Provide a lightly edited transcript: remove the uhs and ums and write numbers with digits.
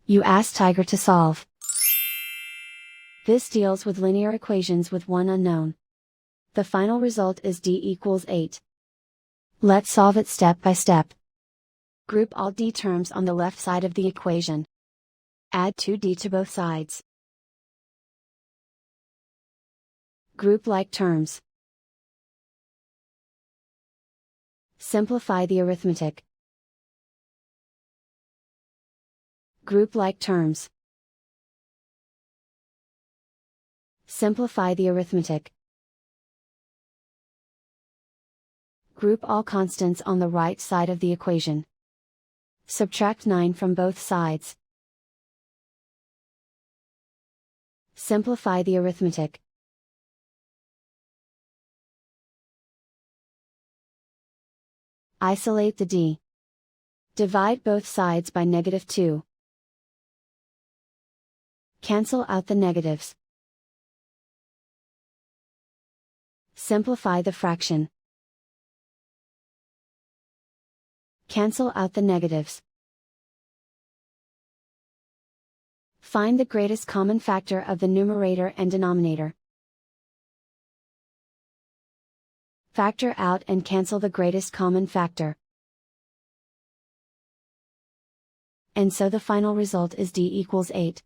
You ask Tiger to solve. This deals with linear equations with one unknown. The final result is d equals 8. Let's solve it step by step. Group all d terms on the left side of the equation. Add 2d to both sides. Group like terms. Simplify the arithmetic. Group like terms. Simplify the arithmetic. Group all constants on the right side of the equation. Subtract 9 from both sides. Simplify the arithmetic. Isolate the d. Divide both sides by -2. Cancel out the negatives. Simplify the fraction. Cancel out the negatives. Find the greatest common factor of the numerator and denominator. Factor out and cancel the greatest common factor. And so the final result is d equals 8.